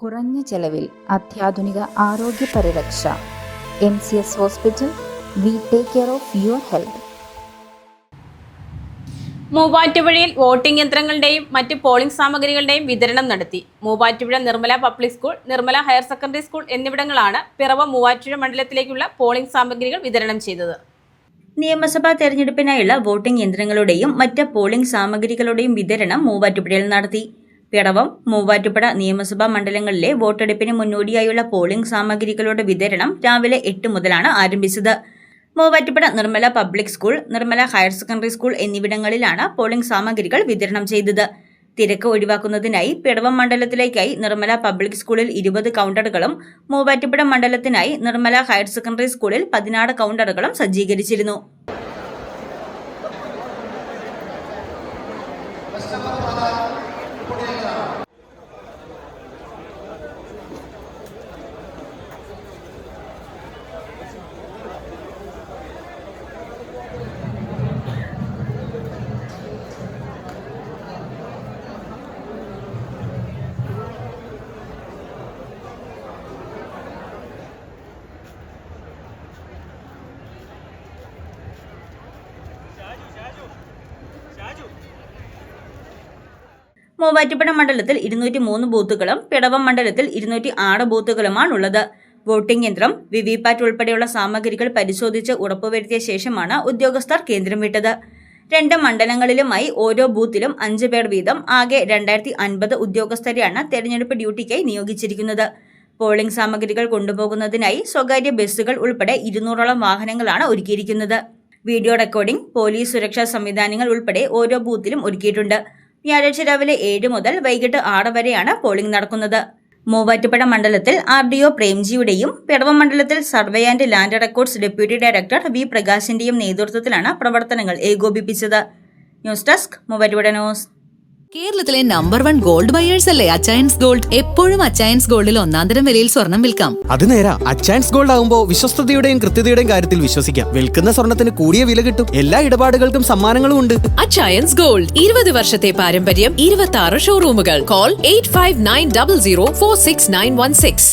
കുറഞ്ഞ ചെലവിൽ അത്യാധുനിക ആരോഗ്യ പരിരക്ഷ. MCS hospital. We take care of your health. മൂവാറ്റുപുഴയിൽ വോട്ടിംഗ് യന്ത്രങ്ങളുടെയും മറ്റ് പോളിംഗ് സാമഗ്രികളുടെയും വിതരണം നടത്തി. Muvattupuzha Nirmala public school, Nirmala higher secondary school എന്നിവിടങ്ങളാണ് പിറവം മൂവാറ്റുപുഴ മണ്ഡലത്തിലേക്കുള്ള പോളിംഗ് സാമഗ്രികൾ വിതരണം ചെയ്തത്. നിയമസഭാ തെരഞ്ഞെടുപ്പിനായുള്ള വോട്ടിംഗ് യന്ത്രങ്ങളുടെയും മറ്റ് പോളിംഗ് സാമഗ്രികളുടെയും വിതരണം മൂവാറ്റുപുഴയിൽ നടത്തി. പിറവം, മൂവാറ്റുപുഴ നിയമസഭാ മണ്ഡലങ്ങളിലെ വോട്ടെടുപ്പിന് മുന്നോടിയായുള്ള പോളിംഗ് സാമഗ്രികളുടെ വിതരണം രാവിലെ 8 മുതലാണ് ആരംഭിച്ചത്. Muvattupuzha Nirmala public school, Nirmala higher secondary school എന്നിവിടങ്ങളിലാണ് പോളിംഗ് സാമഗ്രികൾ വിതരണം ചെയ്തത്. തിരക്ക് ഒഴിവാക്കുന്നതിനായി പിറവം മണ്ഡലത്തിലേക്കായി നിർമ്മല പബ്ലിക് സ്കൂളിൽ 20 കൗണ്ടറുകളും മൂവാറ്റുപുഴ മണ്ഡലത്തിനായി നിർമ്മല ഹയർ സെക്കൻഡറി സ്കൂളിൽ 16 കൗണ്ടറുകളും സജ്ജീകരിച്ചിരുന്നു. മൂവാറ്റുപുഴ മണ്ഡലത്തിൽ 203 ബൂത്തുകളും പിറവം മണ്ഡലത്തിൽ 206 ബൂത്തുകളുമാണുള്ളത്. വോട്ടിംഗ് യന്ത്രം, വിവിപാറ്റ് ഉൾപ്പെടെയുള്ള സാമഗ്രികൾ പരിശോധിച്ച് ഉറപ്പുവരുത്തിയ ശേഷമാണ് ഉദ്യോഗസ്ഥർ കേന്ദ്രം വിട്ടത്. 2 മണ്ഡലങ്ങളിലുമായി ഓരോ ബൂത്തിലും 5 പേർ വീതം ആകെ 2050 ഉദ്യോഗസ്ഥരെയാണ് തെരഞ്ഞെടുപ്പ് ഡ്യൂട്ടിക്കായി നിയോഗിച്ചിരിക്കുന്നത്. പോളിംഗ് സാമഗ്രികൾ കൊണ്ടുപോകുന്നതിനായി സ്വകാര്യ ബസ്സുകൾ ഉൾപ്പെടെ 200ഓളം വാഹനങ്ങളാണ് ഒരുക്കിയിരിക്കുന്നത്. വീഡിയോ റെക്കോർഡിംഗ്, പോലീസ് സുരക്ഷാ സംവിധാനങ്ങൾ ഉൾപ്പെടെ ഓരോ ബൂത്തിലും ഒരുക്കിയിട്ടുണ്ട്. വ്യാഴാഴ്ച രാവിലെ 7 മുതൽ വൈകിട്ട് 6 വരെയാണ് പോളിംഗ് നടക്കുന്നത്. മൂവാറ്റുപുഴ മണ്ഡലത്തിൽ RDO പ്രേംജിയുടെയും പിറവം മണ്ഡലത്തിൽ survey and land records deputy director V പ്രകാശിന്റെയും നേതൃത്വത്തിലാണ് പ്രവർത്തനങ്ങൾ ഏകോപിപ്പിച്ചത്. News desk, Muvattupuzha news. കേരളത്തിലെ നമ്പർ 1 ഗോൾഡ് ബയേഴ്സ് അല്ലേ അച്ചയൻസ് ഗോൾഡ്. എപ്പോഴും അച്ചയൻസ് ഗോൾഡിൽ ഒന്നാന്തരം വിലയിൽ സ്വർണം വിൽക്കാം. അത് നേരാ. അച്ചയൻസ് ഗോൾഡ് ആകുമ്പോൾ വിശ്വസ്തതയുടെയും കൃത്യതയുടെയും കാര്യത്തിൽ വിശ്വസിക്കാം. വിൽക്കുന്ന സ്വർണത്തിന് കൂടിയ വില കിട്ടും. എല്ലാ ഇടപാടുകൾക്കും സമ്മാനങ്ങളും ഉണ്ട്. അച്ചയൻസ് ഗോൾഡ്, 20 വർഷത്തെ പാരമ്പര്യം, 26 ഷോറൂമുകൾ. കോൾ 8590046916.